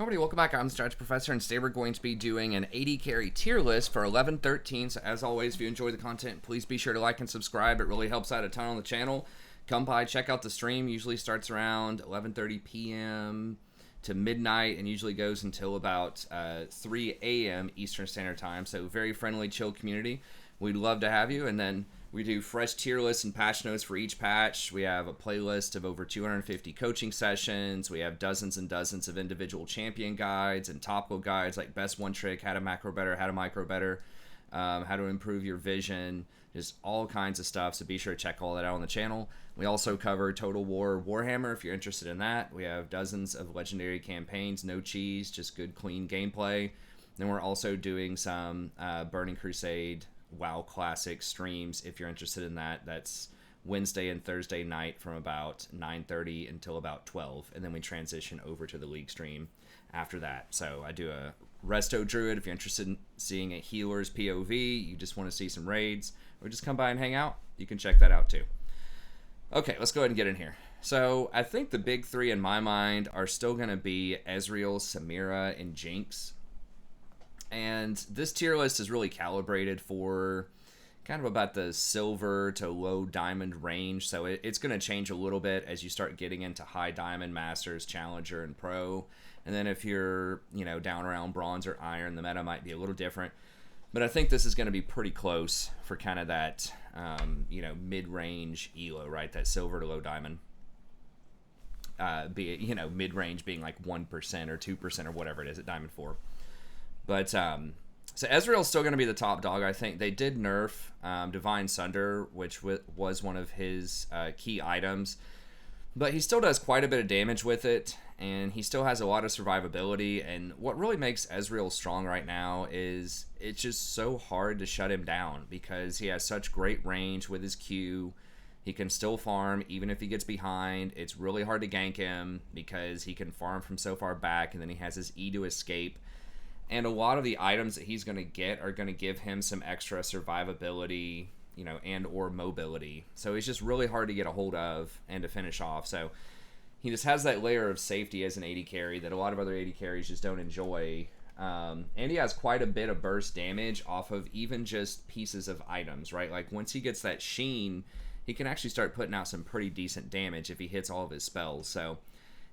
Everybody, welcome back. I'm the Strategy Professor, and today we're going to be doing an AD carry tier list for 11-13. So as always, if you enjoy the content, please be sure to like and subscribe. It really helps out a ton on the channel. Come by, check out the stream. Usually starts around 11:30 p.m. to midnight and usually goes until about 3 a.m. Eastern Standard Time. So very friendly, chill community. We'd love to have you. And then we do fresh tier lists and patch notes for each patch. We have a playlist of over 250 coaching sessions. We have dozens and dozens of individual champion guides and topical guides like best one trick, how to macro better, how to micro better, how to improve your vision, just all kinds of stuff. So be sure to check all that out on the channel. We also cover Total War Warhammer if you're interested in that. We have dozens of legendary campaigns, no cheese, just good, clean gameplay. Then we're also doing some Burning Crusade WoW Classic streams if you're interested in that. That's Wednesday and Thursday night from about 9:30 until about 12, and then we transition over to the League stream after that. So I do a Resto Druid if you're interested in seeing a healer's POV, you just want to see some raids, or just come by and hang out, you can check that out too. Okay, let's go ahead and get in here. So I think the big three in my mind are still going to be Ezreal, Samira, and Jinx. And this tier list is really calibrated for kind of about the silver to low diamond range. So it's going to change a little bit as you start getting into high diamond, masters, challenger, and pro. And then if you're, down around bronze or iron, the meta might be a little different. But I think this is going to be pretty close for kind of that, mid-range elo, right? That silver to low diamond. Mid-range being like 1% or 2% or whatever it is at Diamond 4. But, so Ezreal's still going to be the top dog, I think. They did nerf Divine Sunder, which was one of his key items. But he still does quite a bit of damage with it, and he still has a lot of survivability. And what really makes Ezreal strong right now is it's just so hard to shut him down because he has such great range with his Q. He can still farm even if he gets behind. It's really hard to gank him because he can farm from so far back, and then he has his E to escape. And a lot of the items that he's going to get are going to give him some extra survivability, and or mobility. So he's just really hard to get a hold of and to finish off. So he just has that layer of safety as an AD carry that a lot of other AD carries just don't enjoy. And he has quite a bit of burst damage off of even just pieces of items, right? Like once he gets that sheen, he can actually start putting out some pretty decent damage if he hits all of his spells. So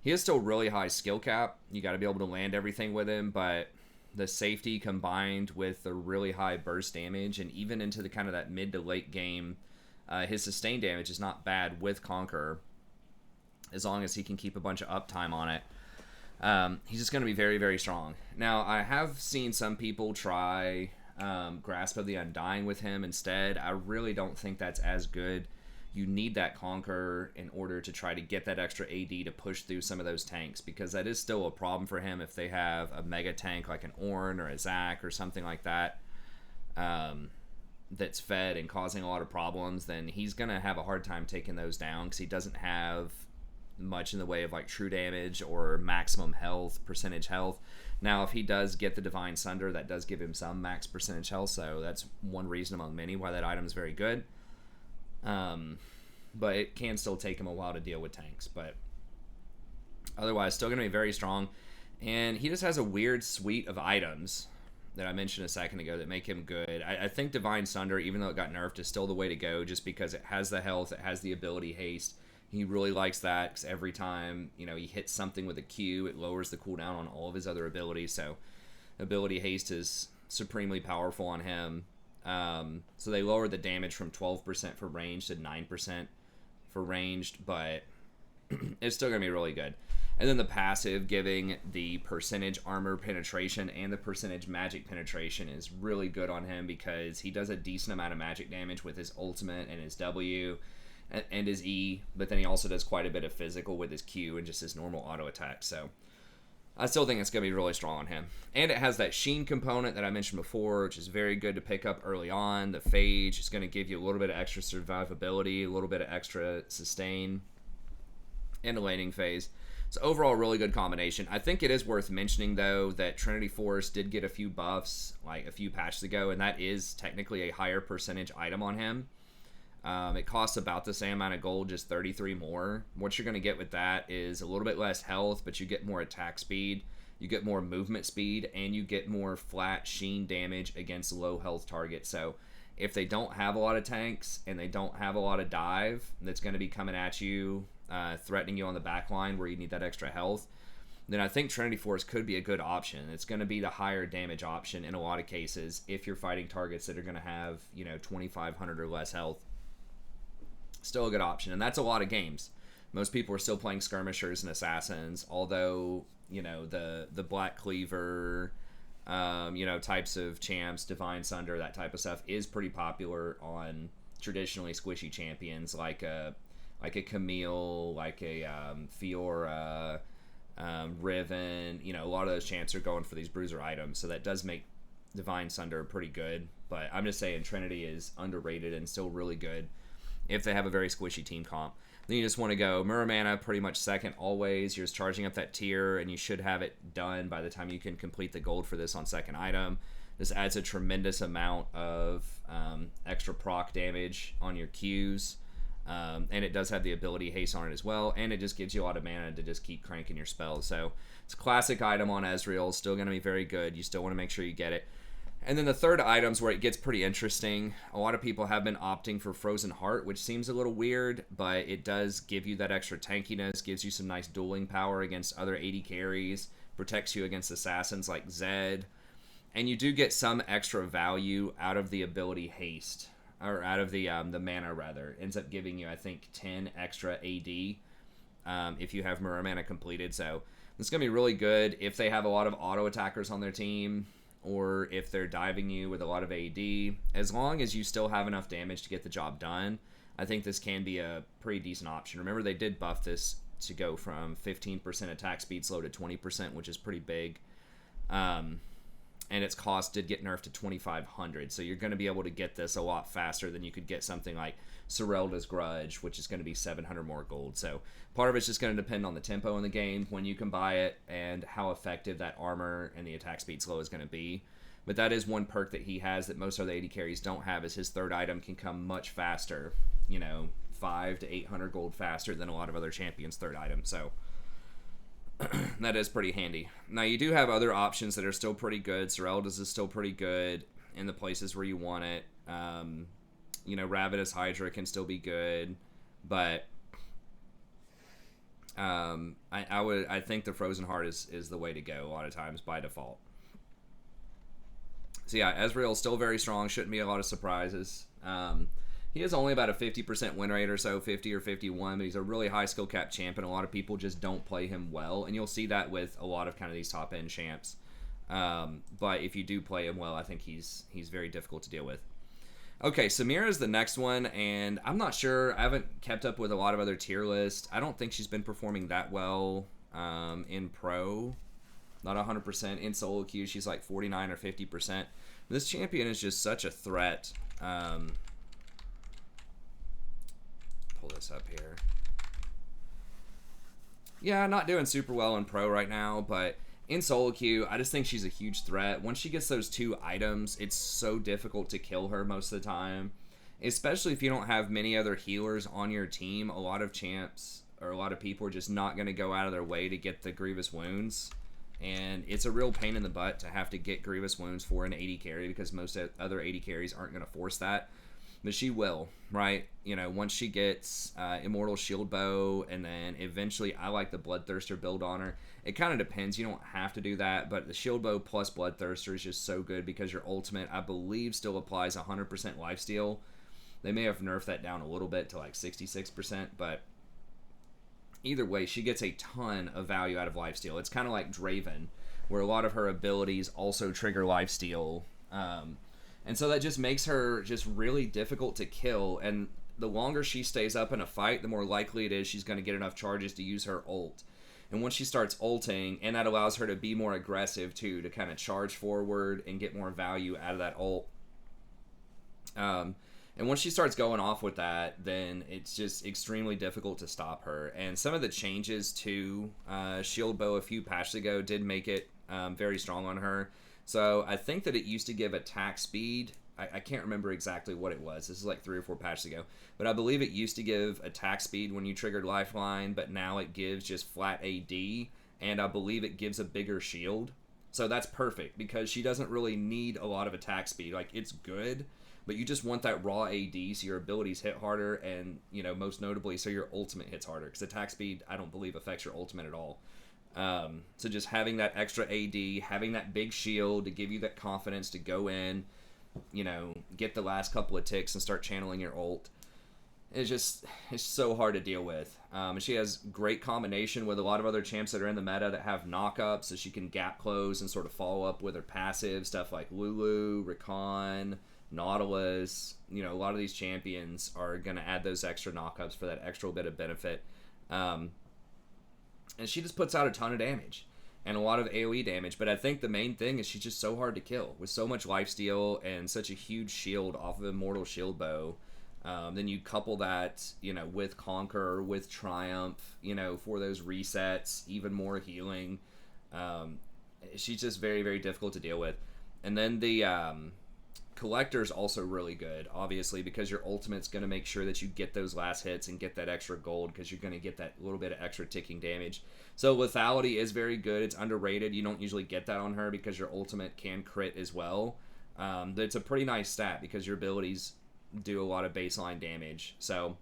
he is still really high skill cap. You got to be able to land everything with him, but the safety combined with the really high burst damage and even into the kind of that mid to late game, his sustained damage is not bad with Conqueror as long as he can keep a bunch of uptime on it. He's just going to be very, very strong. Now, I have seen some people try Grasp of the Undying with him instead. I really don't think that's as good. You need that Conqueror in order to try to get that extra AD to push through some of those tanks, because that is still a problem for him if they have a mega tank like an Ornn or a Zac or something like that that's fed and causing a lot of problems. Then he's going to have a hard time taking those down because he doesn't have much in the way of like true damage or maximum health, percentage health. Now, if he does get the Divine Sunder, that does give him some max percentage health, so that's one reason among many why that item is very good. But it can still take him a while to deal with tanks, but otherwise still going to be very strong. And he just has a weird suite of items that I mentioned a second ago that make him good. I think Divine Sunder, even though it got nerfed, is still the way to go just because it has the health, it has the ability haste. He really likes that because every time he hits something with a Q, it lowers the cooldown on all of his other abilities. So ability haste is supremely powerful on him. So they lowered the damage from 12% for ranged to 9% for ranged, but it's still going to be really good. And then the passive, giving the percentage armor penetration and the percentage magic penetration, is really good on him because he does a decent amount of magic damage with his ultimate and his W and his E, but then he also does quite a bit of physical with his Q and just his normal auto attack. So I still think it's going to be really strong on him. And it has that sheen component that I mentioned before, which is very good to pick up early on. The phage is going to give you a little bit of extra survivability, a little bit of extra sustain, and a laning phase. So overall, really good combination. I think it is worth mentioning, though, that Trinity Force did get a few buffs like a few patches ago, and that is technically a higher percentage item on him. It costs about the same amount of gold, just 33 more. What you're going to get with that is a little bit less health, but you get more attack speed you get more movement speed, and you get more flat sheen damage against low health targets. So if they don't have a lot of tanks and they don't have a lot of dive that's going to be coming at you, threatening you on the back line where you need that extra health, then I think Trinity Force could be a good option. It's going to be the higher damage option in a lot of cases if you're fighting targets that are going to have, 2,500 or less health. Still a good option, and that's a lot of games. Most people are still playing skirmishers and assassins, although, the Black Cleaver, types of champs, Divine Sunder, that type of stuff is pretty popular on traditionally squishy champions like a Camille, like a Fiora, Riven. A lot of those champs are going for these bruiser items, so that does make Divine Sunder pretty good. But I'm just saying Trinity is underrated and still really good if they have a very squishy team comp. Then you just want to go Muramana pretty much second always. You're just charging up that tier, and you should have it done by the time you can complete the gold for this on second item. This adds a tremendous amount of extra proc damage on your Qs. And it does have the ability haste on it as well, and it just gives you a lot of mana to just keep cranking your spells. So it's a classic item on Ezreal, still going to be very good. You still want to make sure you get it. And then the third item's where it gets pretty interesting. A lot of people have been opting for Frozen Heart, which seems a little weird, but it does give you that extra tankiness, gives you some nice dueling power against other AD carries, protects you against assassins like Zed, and you do get some extra value out of the ability haste. Or out of the mana, rather. Ends up giving you, I think, 10 extra AD if you have Muramana completed. So it's going to be really good if they have a lot of auto attackers on their team, or if they're diving you with a lot of AD. As long as you still have enough damage to get the job done, I think this can be a pretty decent option. Remember, they did buff this to go from 15% attack speed slow to 20%, which is pretty big. And its cost did get nerfed to 2,500, so you're going to be able to get this a lot faster than you could get something like Serelda's Grudge, which is going to be 700 more gold. So part of it's just going to depend on the tempo in the game, when you can buy it, and how effective that armor and the attack speed slow is going to be. But that is one perk that he has that most other AD carries don't have, is his third item can come much faster, 500 to 800 gold faster than a lot of other champions' third items. So that is pretty handy. Now, you do have other options that are still pretty good. Serelda's is still pretty good in the places where you want it. Ravenous Hydra can still be good, but I think the Frozen Heart is the way to go a lot of times by default. So yeah, Ezreal is still very strong. Shouldn't be a lot of surprises. He has only about a 50% win rate or so, 50 or 51, but he's a really high skill cap champ, and a lot of people just don't play him well, and you'll see that with a lot of kind of these top end champs. But if you do play him well, I think he's very difficult to deal with. Okay, Samira is the next one, and I'm not sure. I haven't kept up with a lot of other tier lists. I don't think she's been performing that well in pro. Not 100%. In solo queue, she's like 49 or 50%. This champion is just such a threat. Pull this up here. Yeah, not doing super well in pro right now, but in solo queue, I just think she's a huge threat. Once she gets those two items, it's so difficult to kill her most of the time, especially if you don't have many other healers on your team. A lot of champs or a lot of people are just not going to go out of their way to get the Grievous Wounds, and it's a real pain in the butt to have to get Grievous Wounds for an AD carry, because most other AD carries aren't going to force that. But she will, right? Once she gets Immortal Shield Bow, and then eventually I like the Bloodthirster build on her. It kind of depends. You don't have to do that, but the Shield Bow plus Bloodthirster is just so good, because your ultimate, I believe, still applies 100% lifesteal. They may have nerfed that down a little bit to like 66%, but either way, she gets a ton of value out of lifesteal. It's kind of like Draven, where a lot of her abilities also trigger lifesteal. And so that just makes her just really difficult to kill, and the longer she stays up in a fight, the more likely it is she's going to get enough charges to use her ult. And once she starts ulting, and that allows her to be more aggressive too, to kind of charge forward and get more value out of that ult. And once she starts going off with that, then it's just extremely difficult to stop her. And some of the changes to Shield Bow a few patches ago did make it very strong on her. So I think that it used to give attack speed. I can't remember exactly what it was. This is like 3 or 4 patches ago. But I believe it used to give attack speed when you triggered Lifeline, but now it gives just flat AD. and I believe it gives a bigger shield. So that's perfect because she doesn't really need a lot of attack speed. Like, it's good, but you just want that raw AD so your abilities hit harder, and, you know, most notably, so your ultimate hits harder. Because attack speed, I don't believe, affects your ultimate at all. So just having that extra AD, having that big shield to give you that confidence to go in, you know, get the last couple of ticks and start channeling your ult. It's so hard to deal with. And she has great combination with a lot of other champs that are in the meta that have knockups, so she can gap close and sort of follow up with her passive stuff like Lulu, Rakan, Nautilus. You know, a lot of these champions are going to add those extra knockups for that extra bit of benefit. And she just puts out a ton of damage and a lot of AoE damage. But I think the main thing is she's just so hard to kill with so much lifesteal and such a huge shield off of Immortal Shield Bow. Then you couple that, you know, with Conquer, with Triumph, you know, for those resets, even more healing. She's just very, very difficult to deal with. And then the Collector's also really good, obviously, because your ultimate's going to make sure that you get those last hits and get that extra gold, because you're going to get that little bit of extra ticking damage. So lethality is very good. It's underrated. You don't usually get that on her because your ultimate can crit as well. But it's a pretty nice stat because your abilities do a lot of baseline damage. So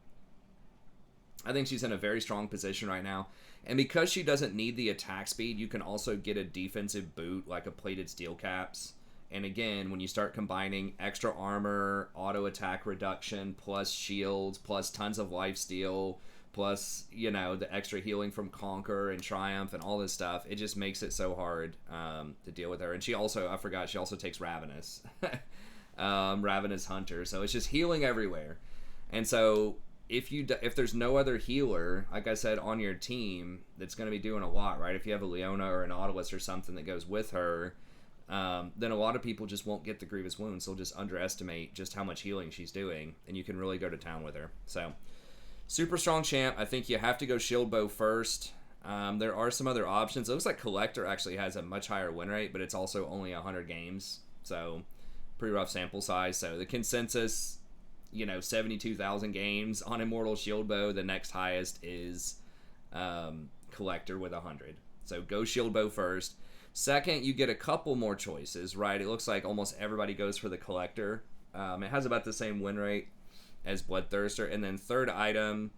I think she's in a very strong position right now. And because she doesn't need the attack speed, you can also get a defensive boot like a plated steel caps. And again, when you start combining extra armor, auto attack reduction, plus shields, plus tons of lifesteal, plus, you know, the extra healing from Conquer and Triumph and all this stuff, it just makes it so hard to deal with her. And she also, I forgot, she also takes Ravenous. Ravenous Hunter, so it's just healing everywhere. And so if there's no other healer, like I said, on your team that's going to be doing a lot, right? If you have a Leona or an Nautilus or something that goes with her, then a lot of people just won't get the Grievous Wounds. They'll just underestimate just how much healing she's doing, and you can really go to town with her. So super strong champ. I think you have to go Shield Bow first. There are some other options. It looks like Collector actually has a much higher win rate, but it's also only 100 games, so pretty rough sample size. So the consensus, you know, 72,000 games on Immortal Shield Bow. The next highest is Collector with 100. So go Shield Bow first. Second, you get a couple more choices, right? It looks like almost everybody goes for the Collector. It has about the same win rate as Bloodthirster. And then third item,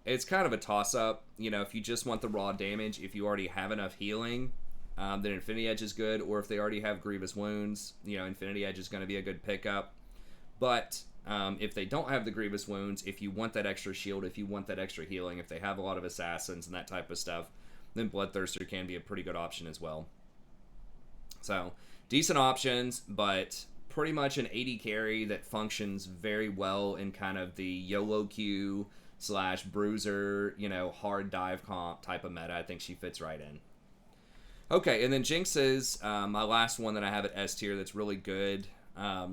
it's kind of a toss-up. You know, if you just want the raw damage, if you already have enough healing, then Infinity Edge is good. Or if they already have Grievous Wounds, you know, Infinity Edge is going to be a good pickup. But if they don't have the Grievous Wounds, if you want that extra shield, if you want that extra healing, if they have a lot of assassins and that type of stuff, then Bloodthirster can be a pretty good option as well. So, decent options, but pretty much an AD carry that functions very well in kind of the YOLO queue / bruiser, you know, hard dive comp type of meta. I think she fits right in. Okay, and then Jinx is my last one that I have at S tier that's really good.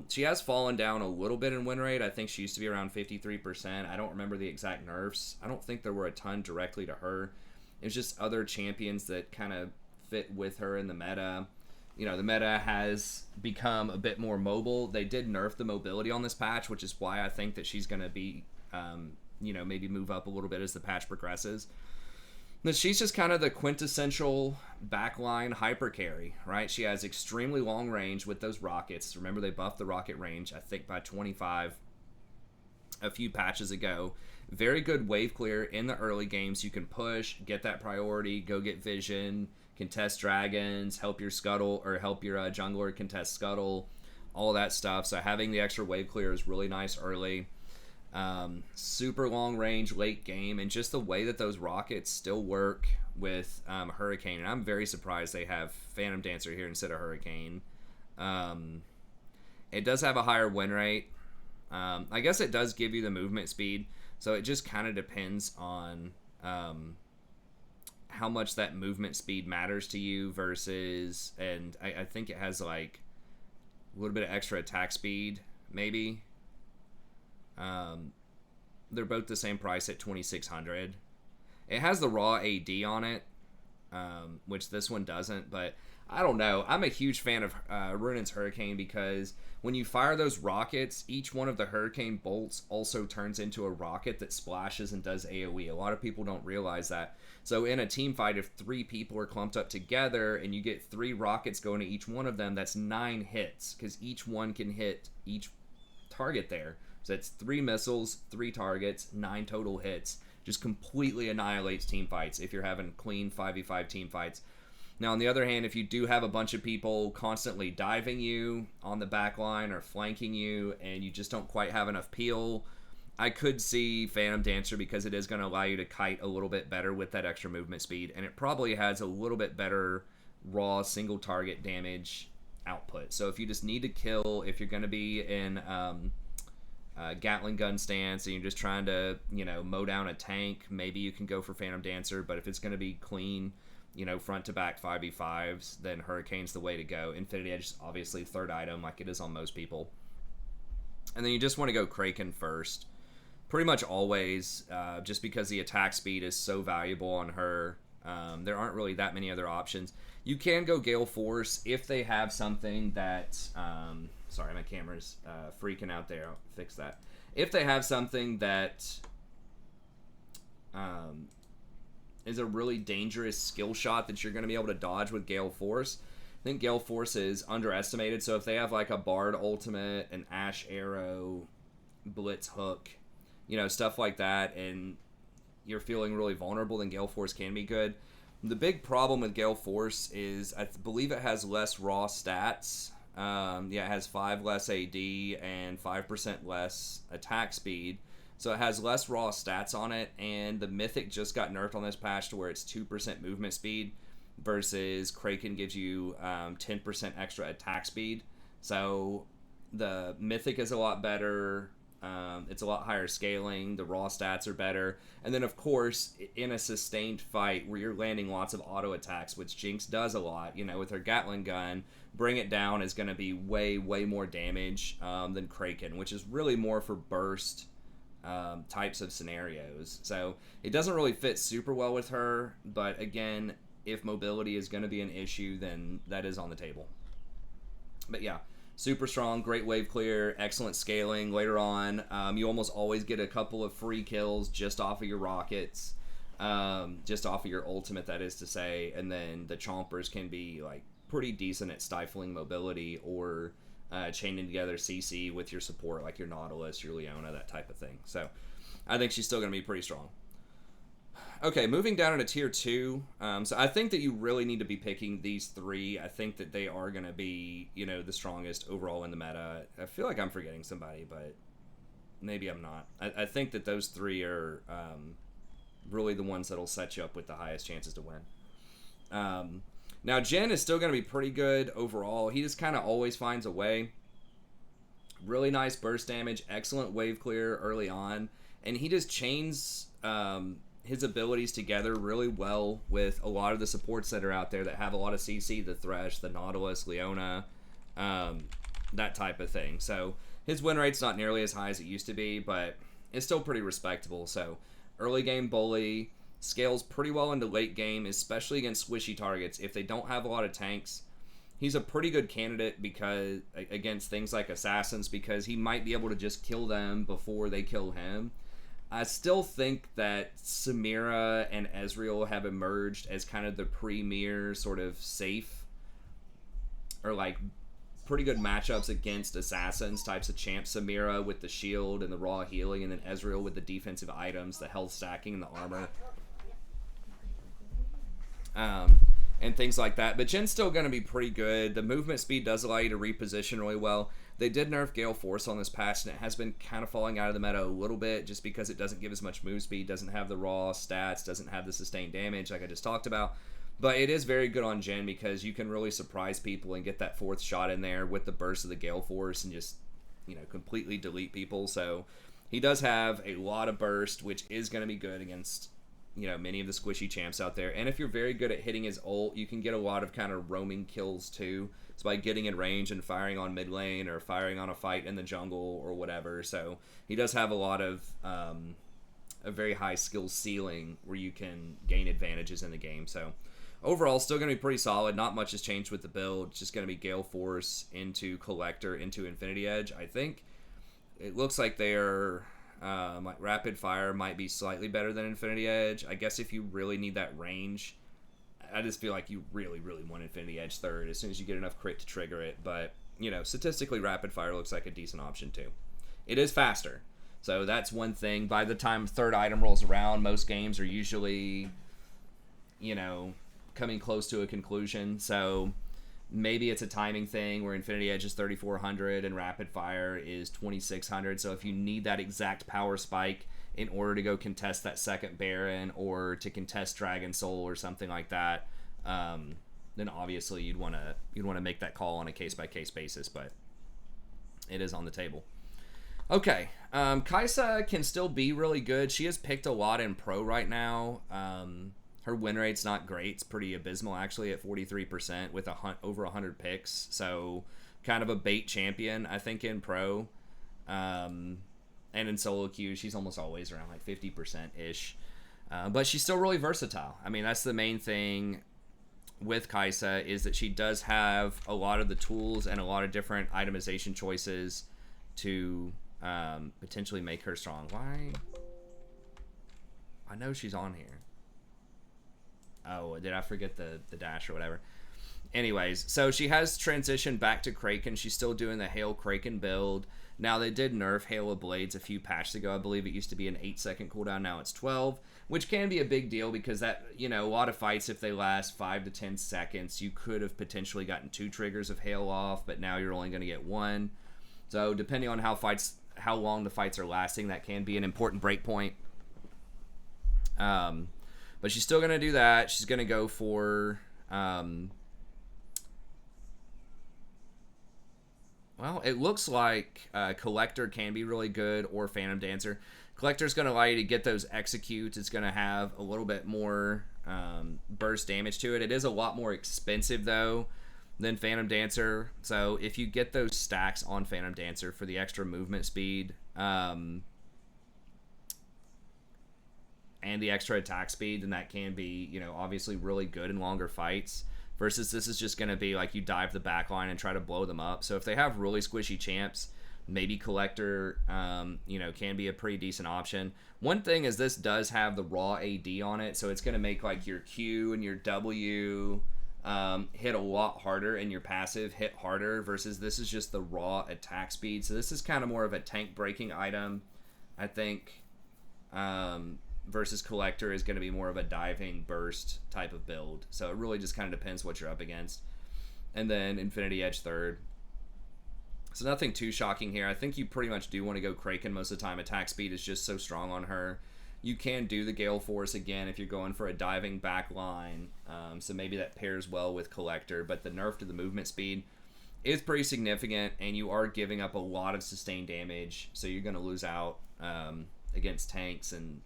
She has fallen down a little bit in win rate. I think she used to be around 53%. I don't remember the exact nerfs. I don't think there were a ton directly to her. It was just other champions that kind of fit with her in the meta. You know, the meta has become a bit more mobile. They did nerf the mobility on this patch, which is why I think that she's going to be, you know, maybe move up a little bit as the patch progresses. But she's just kind of the quintessential backline hyper carry, right? She has extremely long range with those rockets. Remember, they buffed the rocket range, I think, by 25 a few patches ago. Very good wave clear in the early games. You can push, get that priority, go get vision, contest dragons, help your scuttle, or help your jungler contest scuttle, all that stuff. So having the extra wave clear is really nice early. Super long range late game, and just the way that those rockets still work with Hurricane. And I'm very surprised they have Phantom Dancer here instead of Hurricane. It does have a higher win rate. I guess it does give you the movement speed, so it just kind of depends on how much that movement speed matters to you versus, and I think it has like a little bit of extra attack speed, maybe. They're both the same price at 2,600. It has the raw AD on it, which this one doesn't. But I don't know. I'm a huge fan of Runin's Hurricane because when you fire those rockets, each one of the Hurricane bolts also turns into a rocket that splashes and does AoE. A lot of people don't realize that. So in a team fight, if 3 people are clumped up together and you get 3 rockets going to each one of them, that's 9 hits because each one can hit each target there. So it's 3 missiles, 3 targets, 9 total hits. Just completely annihilates team fights if you're having clean 5v5 team fights. Now, on the other hand, if you do have a bunch of people constantly diving you on the back line or flanking you and you just don't quite have enough peel, I could see Phantom Dancer because it is going to allow you to kite a little bit better with that extra movement speed, and it probably has a little bit better raw single target damage output. So if you just need to kill, if you're going to be in Gatling gun stance and you're just trying to, mow down a tank, maybe you can go for Phantom Dancer. But if it's going to be clean, front to back 5v5s, then Hurricane's the way to go. Infinity Edge is obviously third item like it is on most people. And then you just want to go Kraken first. Pretty much always, just because the attack speed is so valuable on her. There aren't really that many other options. You can go Gale Force if they have something that... sorry, my camera's freaking out there. I'll fix that. If they have something that is a really dangerous skill shot that you're going to be able to dodge with Gale Force, I think Gale Force is underestimated. So if they have like a Bard Ultimate, an Ash Arrow, Blitz Hook, stuff like that, and you're feeling really vulnerable, then Gale Force can be good. The big problem with Gale Force is I believe it has less raw stats. It has 5 less AD and 5% less attack speed. So it has less raw stats on it, and the Mythic just got nerfed on this patch to where it's 2% movement speed versus Kraken gives you 10% extra attack speed. So the Mythic is a lot better. It's a lot higher scaling. The raw stats are better. And then, of course, in a sustained fight where you're landing lots of auto attacks, which Jinx does a lot, with her Gatling gun, Bring It Down is going to be way, way more damage than Kraken, which is really more for burst types of scenarios. So it doesn't really fit super well with her. But again, if mobility is going to be an issue, then that is on the table. But yeah. Super strong, great wave clear, excellent scaling. Later on, you almost always get a couple of free kills just off of your rockets, just off of your ultimate, that is to say. And then the chompers can be like pretty decent at stifling mobility or chaining together CC with your support, like your Nautilus, your Leona, that type of thing. So I think she's still going to be pretty strong. Okay, moving down into tier 2. So I think that you really need to be picking these 3. I think that they are going to be, the strongest overall in the meta. I feel like I'm forgetting somebody, but maybe I'm not. I think that those 3 are really the ones that'll set you up with the highest chances to win. Now, Jhin is still going to be pretty good overall. He just kind of always finds a way. Really nice burst damage, excellent wave clear early on, and he just chains... his abilities together really well with a lot of the supports that are out there that have a lot of CC, the Thresh, the Nautilus, Leona, that type of thing. So his win rate's not nearly as high as it used to be, but it's still pretty respectable. So early game bully, scales pretty well into late game, especially against squishy targets. If they don't have a lot of tanks, he's a pretty good candidate because against things like assassins, because he might be able to just kill them before they kill him. I still think that Samira and Ezreal have emerged as kind of the premier sort of safe or like pretty good matchups against assassins types of champs. Samira with the shield and the raw healing, and then Ezreal with the defensive items, the health stacking, and the armor. And things like that. But Jin's still going to be pretty good. The movement speed does allow you to reposition really well. They did nerf Gale Force on this patch, and it has been kind of falling out of the meta a little bit just because it doesn't give as much move speed, doesn't have the raw stats, doesn't have the sustained damage like I just talked about. But it is very good on Jhin because you can really surprise people and get that 4th shot in there with the burst of the Gale Force and just, completely delete people. So he does have a lot of burst, which is going to be good against... many of the squishy champs out there. And if you're very good at hitting his ult, you can get a lot of kind of roaming kills too. It's by getting in range and firing on mid lane or firing on a fight in the jungle or whatever. So he does have a lot of a very high skill ceiling where you can gain advantages in the game. So overall, still going to be pretty solid. Not much has changed with the build. It's just going to be Gale Force into Collector into Infinity Edge. I think it looks like they're like Rapid Fire might be slightly better than Infinity Edge. I guess if you really need that range, I just feel like you really, really want Infinity Edge third as soon as you get enough crit to trigger it. But, you know, statistically, Rapid Fire looks like a decent option too. It is faster. So that's one thing. By the time third item rolls around, most games are usually, you know, coming close to a conclusion. So maybe it's a timing thing where Infinity Edge is 3,400 and Rapid Fire is 2,600. So if you need that exact power spike in order to go contest that second Baron or to contest Dragon Soul or something like that, then obviously you'd want to make that call on a case-by-case basis. But it is on the table. Okay, Kai'Sa can still be really good. She has picked a lot in Pro right now. Her win rate's not great. It's pretty abysmal, actually, at 43% with over 100 picks. So kind of a bait champion, I think, in Pro. And in solo queue, she's almost always around like 50%-ish. But she's still really versatile. I mean, that's the main thing with Kai'Sa, is that she does have a lot of the tools and a lot of different itemization choices to potentially make her strong. Why? I know she's on here. Oh, did I forget the dash or whatever? Anyways, so she has transitioned back to Kraken. She's still doing the Hail Kraken build. Now, they did nerf Hail of Blades a few patches ago. I believe it used to be an 8-second cooldown. Now it's 12, which can be a big deal because that, you know, a lot of fights, if they last 5 to 10 seconds, you could have potentially gotten 2 triggers of Hail off, but now you're only going to get 1. So depending on how long the fights are lasting, that can be an important break point. But she's still going to do that. She's going to go for, well, it looks like Collector can be really good, or Phantom Dancer. Collector's going to allow you to get those executes. It's going to have a little bit more burst damage to it. It is a lot more expensive, though, than Phantom Dancer. So if you get those stacks on Phantom Dancer for the extra movement speed, and the extra attack speed, then that can be, you know, obviously really good in longer fights, versus this is just going to be like you dive the backline and try to blow them up. So if they have really squishy champs, maybe Collector, you know, can be a pretty decent option. One thing is this does have the raw AD on it, so it's going to make like your Q and your W hit a lot harder and your passive hit harder, versus this is just the raw attack speed. So this is kind of more of a tank breaking item, I think. Versus Collector is going to be more of a diving burst type of build. So it really just kind of depends what you're up against. And then Infinity Edge third. So nothing too shocking here. I think you pretty much do want to go Kraken most of the time. Attack speed is just so strong on her. You can do the Gale Force again if you're going for a diving back line. So maybe that pairs well with Collector. But the nerf to the movement speed is pretty significant, and you are giving up a lot of sustained damage. So you're going to lose out against tanks and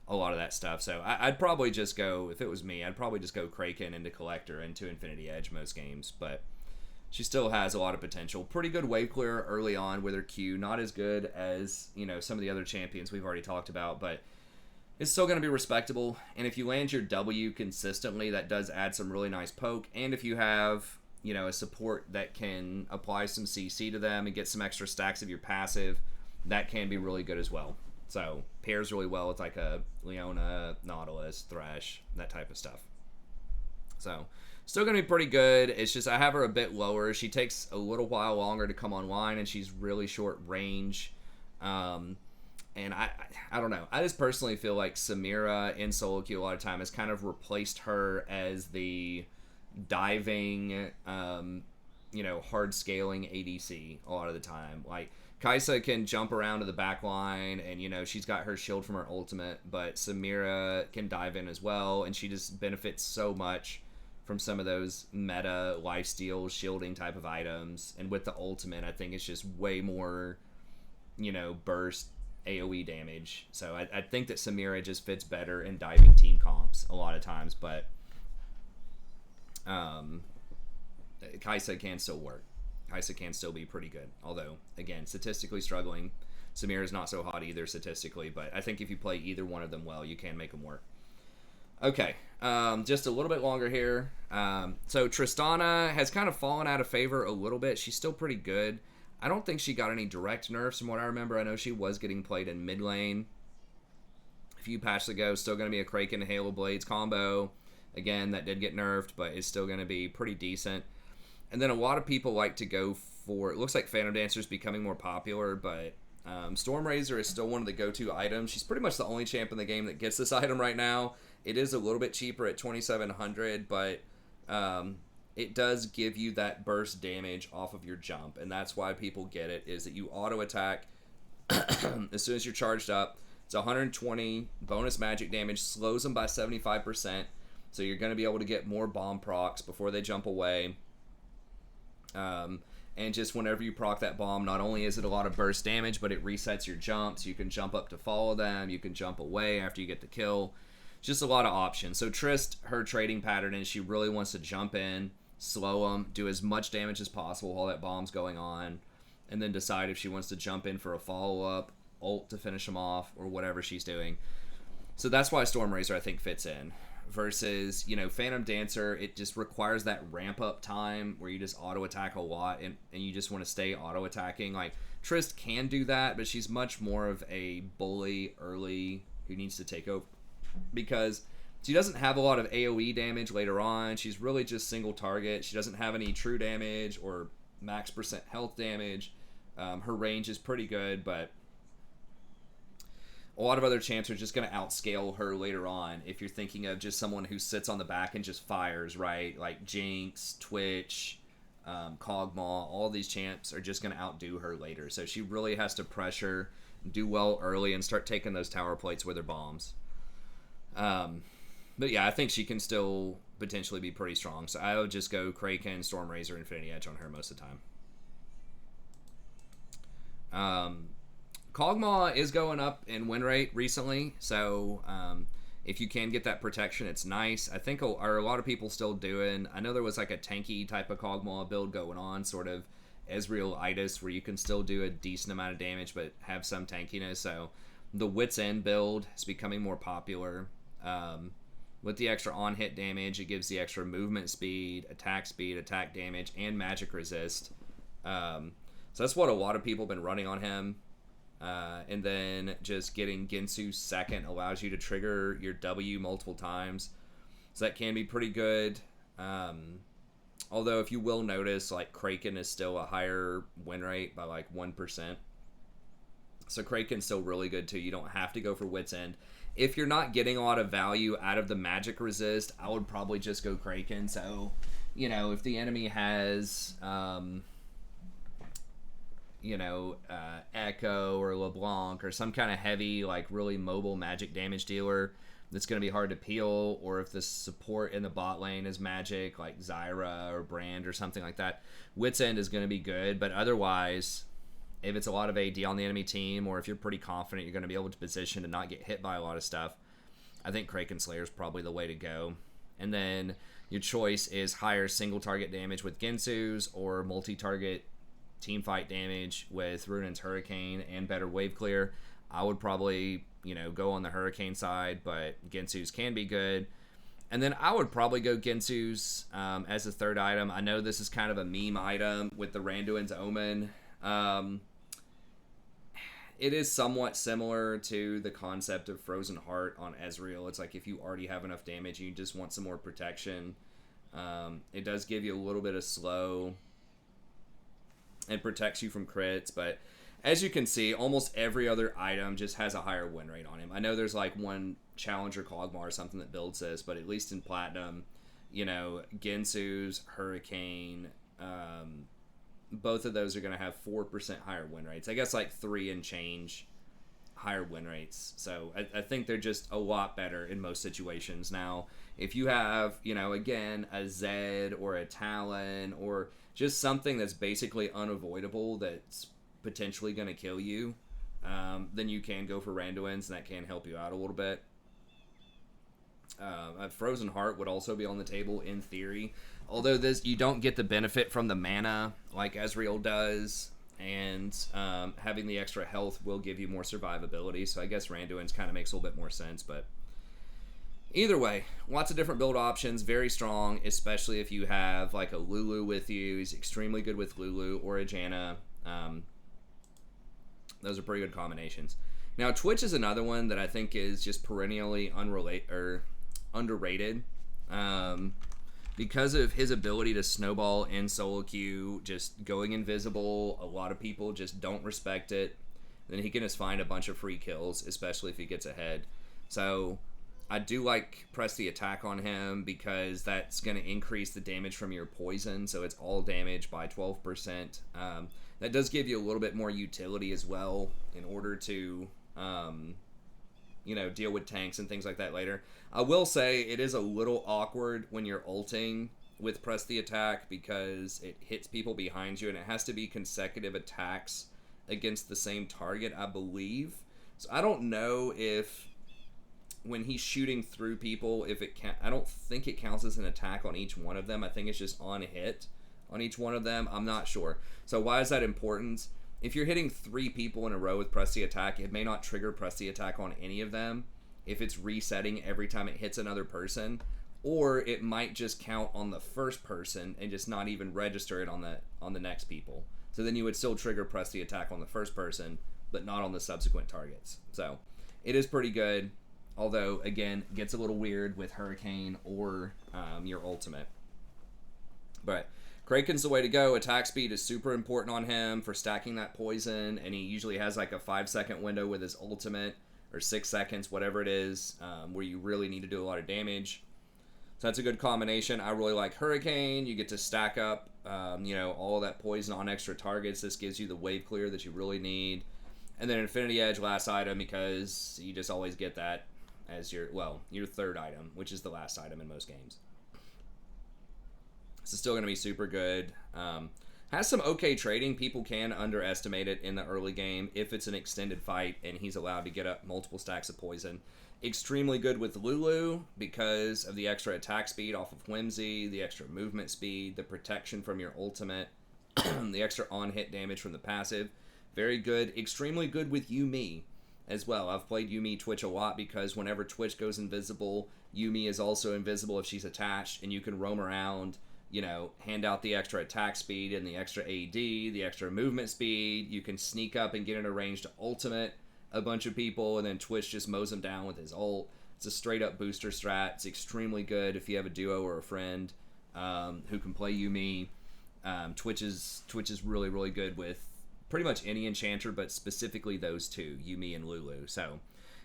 a lot of that stuff. So I'd probably just go, if it was me, I'd probably just go Kraken into Collector into Infinity Edge most games. But she still has a lot of potential. Pretty good wave clear early on with her Q. Not as good as, you know, some of the other champions we've already talked about, but it's still going to be respectable. And if you land your W consistently, that does add some really nice poke. And if you have, you know, a support that can apply some CC to them and get some extra stacks of your passive, that can be really good as well. So pairs really well with like a Leona, Nautilus, Thresh, that type of stuff. So still going to be pretty good. It's just I have her a bit lower. She takes a little while longer to come online, and she's really short range. And I don't know. I just personally feel like Samira in solo queue a lot of time has kind of replaced her as the diving, you know, hard scaling ADC a lot of the time. Like, Kai'Sa can jump around to the back line, and, you know, she's got her shield from her ultimate, but Samira can dive in as well, and she just benefits so much from some of those meta lifesteal shielding type of items. And with the ultimate, I think it's just way more, you know, burst AoE damage. So I think that Samira just fits better in diving team comps a lot of times, but Kai'Sa can still work. Kai'Sa can still be pretty good. Although, again, statistically struggling. Samira's not so hot either statistically, but I think if you play either one of them well, you can make them work. Okay, Just a little bit longer here. So Tristana has kind of fallen out of favor a little bit. She's still pretty good. I don't think she got any direct nerfs from what I remember. I know she was getting played in mid lane a few patches ago. Still going to be a Kraken Halo Blades combo. Again, that did get nerfed, but it's still going to be pretty decent. And then a lot of people like to go for, it looks like Phantom Dancer is becoming more popular, but Storm Razor is still one of the go-to items. She's pretty much the only champ in the game that gets this item right now. It is a little bit cheaper at 2,700, but it does give you that burst damage off of your jump, and that's why people get it, is that you auto-attack as soon as you're charged up. It's 120 bonus magic damage, slows them by 75%, so you're going to be able to get more bomb procs before they jump away. And just whenever you proc that bomb, not only is it a lot of burst damage, but it resets your jumps. You can jump up to follow them. You can jump away after you get the kill. Just a lot of options. So Trist, her trading pattern is she really wants to jump in, slow them, do as much damage as possible while that bomb's going on, and then decide if she wants to jump in for a follow-up, ult to finish them off, or whatever she's doing. So that's why Storm Razor, I think, fits in. Versus, you know, Phantom Dancer, it just requires that ramp-up time where you just auto-attack a lot, and you just want to stay auto-attacking. Like, Trist can do that, but she's much more of a bully early who needs to take over. Because she doesn't have a lot of AoE damage later on. She's really just single target. She doesn't have any true damage or max % health damage. Her range is pretty good, but a lot of other champs are just going to outscale her later on. If you're thinking of just someone who sits on the back and just fires, right? Like Jinx, Twitch, Kog'Maw, all these champs are just going to outdo her later. So she really has to pressure, do well early, and start taking those tower plates with her bombs. But yeah, I think she can still potentially be pretty strong. So I would just go Kraken, Storm Razor, Infinity Edge on her most of the time. Kog'Maw is going up in win rate recently, so if you can get that protection, it's nice. I think are a lot of people still doing, I know there was like a tanky type of Kog'Maw build going on, sort of Ezreal-itis, where you can still do a decent amount of damage but have some tankiness. So the Wit's End build is becoming more popular. With the extra on-hit damage, it gives the extra movement speed, attack damage, and magic resist. So that's what a lot of people have been running on him. And then just getting Ginsu second allows you to trigger your W multiple times. So that can be pretty good. Although if you will notice, like Kraken is still a higher win rate by like 1%. So Kraken's still really good too. You don't have to go for Wit's End. If you're not getting a lot of value out of the magic resist, I would probably just go Kraken. So, you know, if the enemy has Echo or LeBlanc or some kind of heavy, like really mobile magic damage dealer that's going to be hard to peel, or if the support in the bot lane is magic, like Zyra or Brand or something like that, Wit's End is going to be good. But otherwise, if it's a lot of AD on the enemy team, or if you're pretty confident you're going to be able to position and not get hit by a lot of stuff, I think Kraken Slayer is probably the way to go. And then your choice is higher single target damage with Ginsu's, or multi-target team fight damage with Runin's Hurricane and better wave clear. I would probably, go on the Hurricane side, but Ginsu's can be good. And then I would probably go Ginsu's as a third item. I know this is kind of a meme item with the Randuin's Omen. It is somewhat similar to the concept of Frozen Heart on Ezreal. It's like if you already have enough damage and you just want some more protection, it does give you a little bit of slow and protects you from crits. But as you can see, almost every other item just has a higher win rate on him. I know there's like one Challenger Kog'Maw or something that builds this, but at least in Platinum, Ginsu's, Hurricane, both of those are going to have 4% higher win rates. I guess like 3 and change higher win rates. So I think they're just a lot better in most situations. Now, if you have, again, a Zed or a Talon or just something that's basically unavoidable that's potentially going to kill you, then you can go for Randuin's, and that can help you out a little bit. Frozen Heart would also be on the table in theory, although you don't get the benefit from the mana like Ezreal does, and having the extra health will give you more survivability, so I guess Randuin's kind of makes a little bit more sense. But Either way, lots of different build options, very strong, especially if you have like a Lulu with you. He's extremely good with Lulu or a Janna. Those are pretty good combinations. Now, Twitch is another one that I think is just perennially underrated. Because of his ability to snowball in solo queue, just going invisible, a lot of people just don't respect it. Then he can just find a bunch of free kills, especially if he gets ahead. So I do like press the attack on him because that's going to increase the damage from your poison. So it's all damage by 12%. That does give you a little bit more utility as well in order to, you know, deal with tanks and things like that later. I will say it is a little awkward when you're ulting with press the attack because it hits people behind you and it has to be consecutive attacks against the same target, I believe. So I don't know if when he's shooting through people, if it can, I don't think it counts as an attack on each one of them. I think it's just on hit on each one of them. I'm not sure. So why is that important? If you're hitting 3 people in a row with press the attack, it may not trigger press the attack on any of them if it's resetting every time it hits another person, or it might just count on the first person and just not even register it on the next people. So then you would still trigger press the attack on the first person, but not on the subsequent targets. So it is pretty good, although again gets a little weird with Hurricane or your ultimate. But Kraken's the way to go. Attack speed is super important on him for stacking that poison, and he usually has like a 5-second window with his ultimate, or 6 seconds, whatever it is, where you really need to do a lot of damage. So that's a good combination. I really like Hurricane. You get to stack up, you know, all of that poison on extra targets. This gives you the wave clear that you really need. And then Infinity Edge, last item, because you just always get that as your third item, which is the last item in most games. This is still going to be super good. Has some okay trading. People can underestimate it in the early game if it's an extended fight and he's allowed to get up multiple stacks of poison. Extremely good with Lulu because of the extra attack speed off of Whimsy, the extra movement speed, the protection from your ultimate, the extra on-hit damage from the passive. Very good. Extremely good with Yuumi as well. I've played Yuumi Twitch a lot because whenever Twitch goes invisible, Yuumi is also invisible if she's attached, and you can roam around, you know, hand out the extra attack speed and the extra AD, the extra movement speed. You can sneak up and get in a range to ultimate a bunch of people, and then Twitch just mows them down with his ult. It's a straight up booster strat. It's extremely good if you have a duo or a friend who can play Yuumi. Twitch is really, really good with pretty much any enchanter, but specifically those two, Yuumi and Lulu. So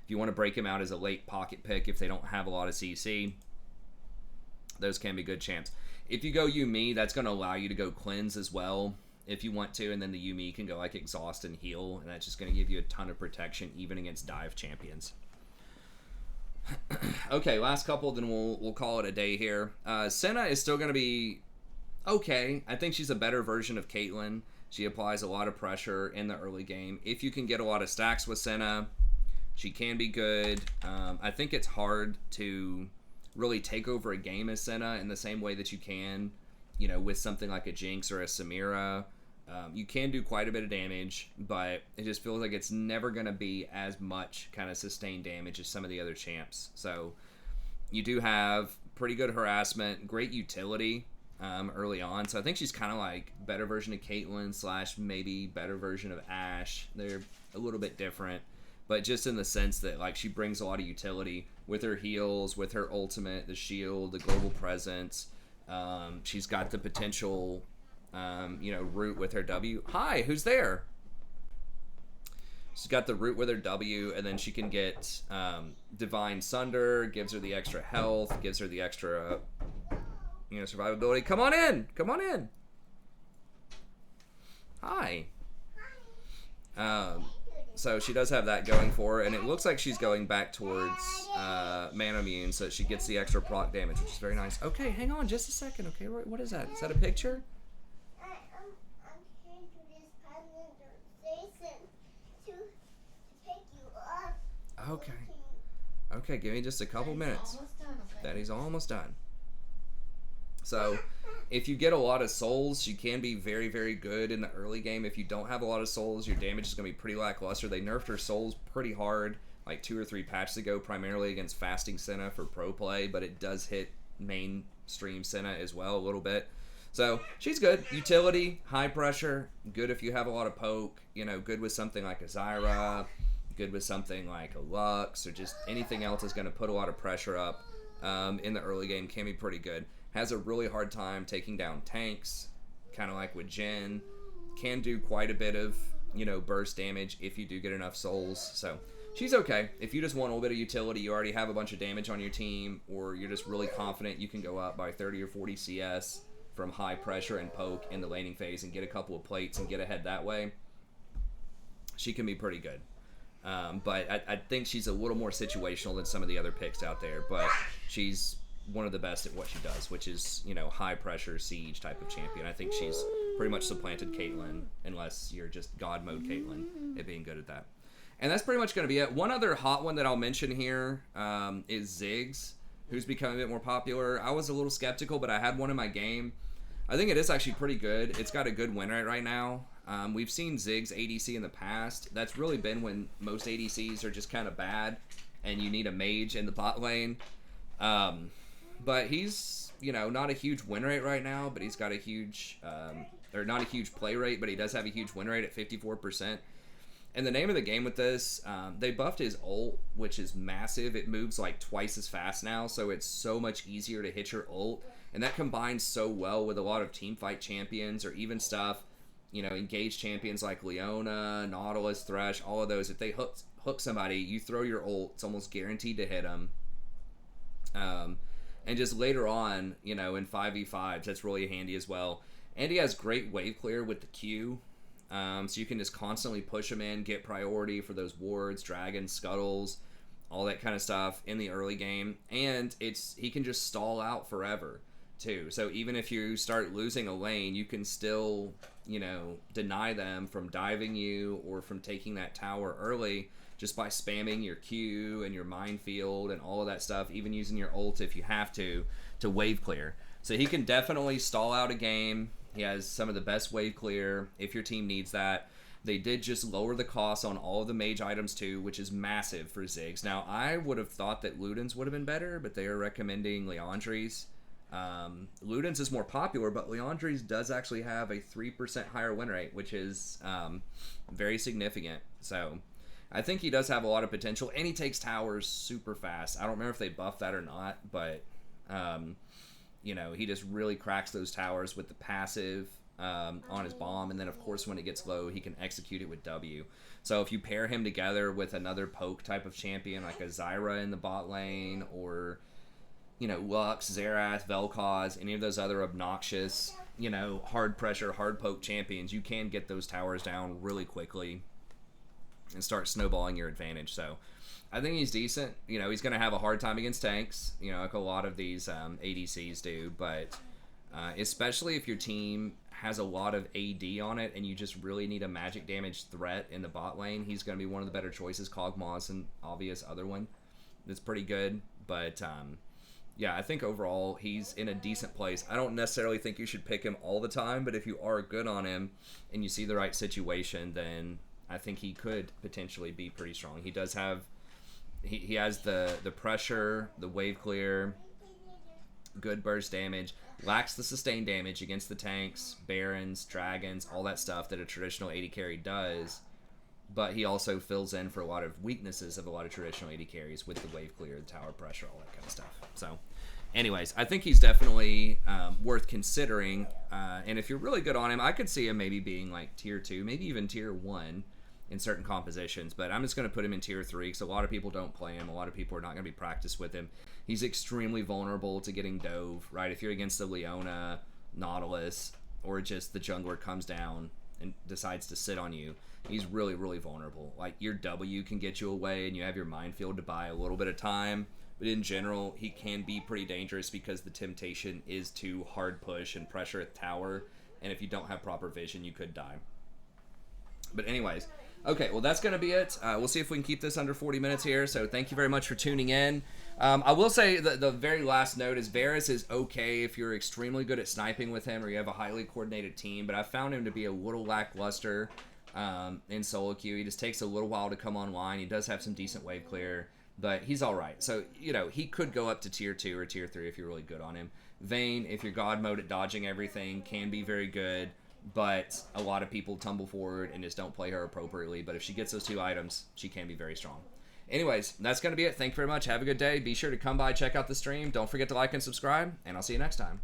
if you want to break him out as a late pocket pick if they don't have a lot of CC, those can be good champs. If you go Yuumi, that's going to allow you to go cleanse as well if you want to, and then the Yuumi can go like exhaust and heal, and that's just going to give you a ton of protection even against dive champions. Okay, last couple, then we'll call it a day here. Senna is still going to be okay. I think she's a better version of Caitlyn. She applies a lot of pressure in the early game. If you can get a lot of stacks with Senna, she can be good. I think it's hard to really take over a game as Senna in the same way that you can, you know, with something like a Jinx or a Samira. You can do quite a bit of damage, but it just feels like it's never going to be as much kind of sustained damage as some of the other champs. So you do have pretty good harassment, great utility early on. So I think she's kind of like better version of Caitlyn / maybe better version of Ashe. They're a little bit different, but just in the sense that like she brings a lot of utility with her heals, with her ultimate, the shield, the global presence. She's got the potential, you know, root with her W. Hi, who's there? She's got the root with her W, and then she can get Divine Sunder, gives her the extra health, gives her the extra, you know, survivability. Come on in! Come on in! Hi. So she does have that going for her, and it looks like she's going back towards Man Immune, so she gets the extra proc damage, which is very nice. Okay, hang on just a second, okay? What is that? Is that a picture? I'm here to this station to pick you up. Okay. Okay, give me just a couple minutes. Almost done, okay? Daddy's almost done. So, if you get a lot of souls, you can be very, very good in the early game. If you don't have a lot of souls, your damage is going to be pretty lackluster. They nerfed her souls pretty hard like 2 or 3 patches ago, primarily against fasting Senna for pro play, but it does hit mainstream Senna as well a little bit. So she's good. Utility, high pressure, good if you have a lot of poke, good with something like a Zyra, good with something like a Lux, or just anything else is going to put a lot of pressure up in the early game. Can be pretty good. Has a really hard time taking down tanks, kind of like with Jhin. Can do quite a bit of, burst damage if you do get enough souls. So she's okay. If you just want a little bit of utility, you already have a bunch of damage on your team, or you're just really confident you can go up by 30 or 40 CS from high pressure and poke in the laning phase and get a couple of plates and get ahead that way, she can be pretty good. But I think she's a little more situational than some of the other picks out there, but she's one of the best at what she does, which is, high pressure siege type of champion. I think she's pretty much supplanted Caitlyn, unless you're just God mode Caitlyn at being good at that. And that's pretty much going to be it. One other hot one that I'll mention here is Ziggs, who's becoming a bit more popular. I was a little skeptical, but I had one in my game. I think it is actually pretty good. It's got a good win rate right now. We've seen Ziggs ADC in the past. That's really been when most ADCs are just kind of bad and you need a mage in the bot lane. But he's, not a huge win rate right now, but he's got a huge, or not a huge play rate, but he does have a huge win rate at 54%. And the name of the game with this, they buffed his ult, which is massive. It moves like twice as fast now, so it's so much easier to hit your ult. And that combines so well with a lot of teamfight champions, or even stuff, engaged champions like Leona, Nautilus, Thresh, all of those. If they hook somebody, you throw your ult, it's almost guaranteed to hit them. And just later on, in 5v5s, that's really handy as well. And he has great wave clear with the Q. So you can just constantly push him in, get priority for those wards, dragons, scuttles, all that kind of stuff in the early game. And he can just stall out forever, too. So even if you start losing a lane, you can still, deny them from diving you or from taking that tower early, just by spamming your Q and your minefield and all of that stuff, even using your ult if you have to wave clear. So he can definitely stall out a game. He has some of the best wave clear if your team needs that. They did just lower the cost on all of the mage items too, which is massive for Ziggs. Now, I would have thought that Luden's would have been better, but they are recommending Liandry's. Luden's is more popular, but Liandry's does actually have a 3% higher win rate, which is very significant. So I think he does have a lot of potential, and he takes towers super fast. I don't remember if they buffed that or not, but he just really cracks those towers with the passive on his bomb, and then of course when it gets low, he can execute it with W. So if you pair him together with another poke type of champion like a Zyra in the bot lane, or Lux, Xerath, Vel'Koz, any of those other obnoxious hard pressure, hard poke champions, you can get those towers down really quickly and start snowballing your advantage. So I think he's decent. He's going to have a hard time against tanks, like a lot of these ADCs do, but especially if your team has a lot of AD on it and you just really need a magic damage threat in the bot lane, he's going to be one of the better choices. Kog'Maw's an obvious other one that's pretty good, but yeah, I think overall he's in a decent place. I don't necessarily think you should pick him all the time, but if you are good on him and you see the right situation, then I think he could potentially be pretty strong. He does have, he has the pressure, the wave clear, good burst damage, lacks the sustained damage against the tanks, barons, dragons, all that stuff that a traditional AD carry does, but he also fills in for a lot of weaknesses of a lot of traditional AD carries with the wave clear, the tower pressure, all that kind of stuff. So anyways, I think he's definitely worth considering, and if you're really good on him, I could see him maybe being like tier 2, maybe even tier 1 in certain compositions, but I'm just going to put him in tier 3 because a lot of people don't play him. A lot of people are not going to be practiced with him. He's extremely vulnerable to getting dove, right? If you're against the Leona, Nautilus, or just the jungler comes down and decides to sit on you, he's really, really vulnerable. Like, your W can get you away and you have your minefield to buy a little bit of time, but in general, he can be pretty dangerous because the temptation is to hard push and pressure at tower, and if you don't have proper vision, you could die. But anyways, okay, well, that's going to be it. We'll see if we can keep this under 40 minutes here, so thank you very much for tuning in. I will say that the very last note is Varus is okay if you're extremely good at sniping with him or you have a highly coordinated team, but I found him to be a little lackluster in solo queue. He just takes a little while to come online. He does have some decent wave clear, but he's all right. So, you know, he could go up to tier 2 or tier 3 if you're really good on him. Vayne, if you're god mode at dodging everything, can be very good, but a lot of people tumble forward and just don't play her appropriately. But if she gets those 2 items, she can be very strong. Anyways, that's going to be it. Thank you very much. Have a good day. Be sure to come by, check out the stream. Don't forget to like and subscribe, and I'll see you next time.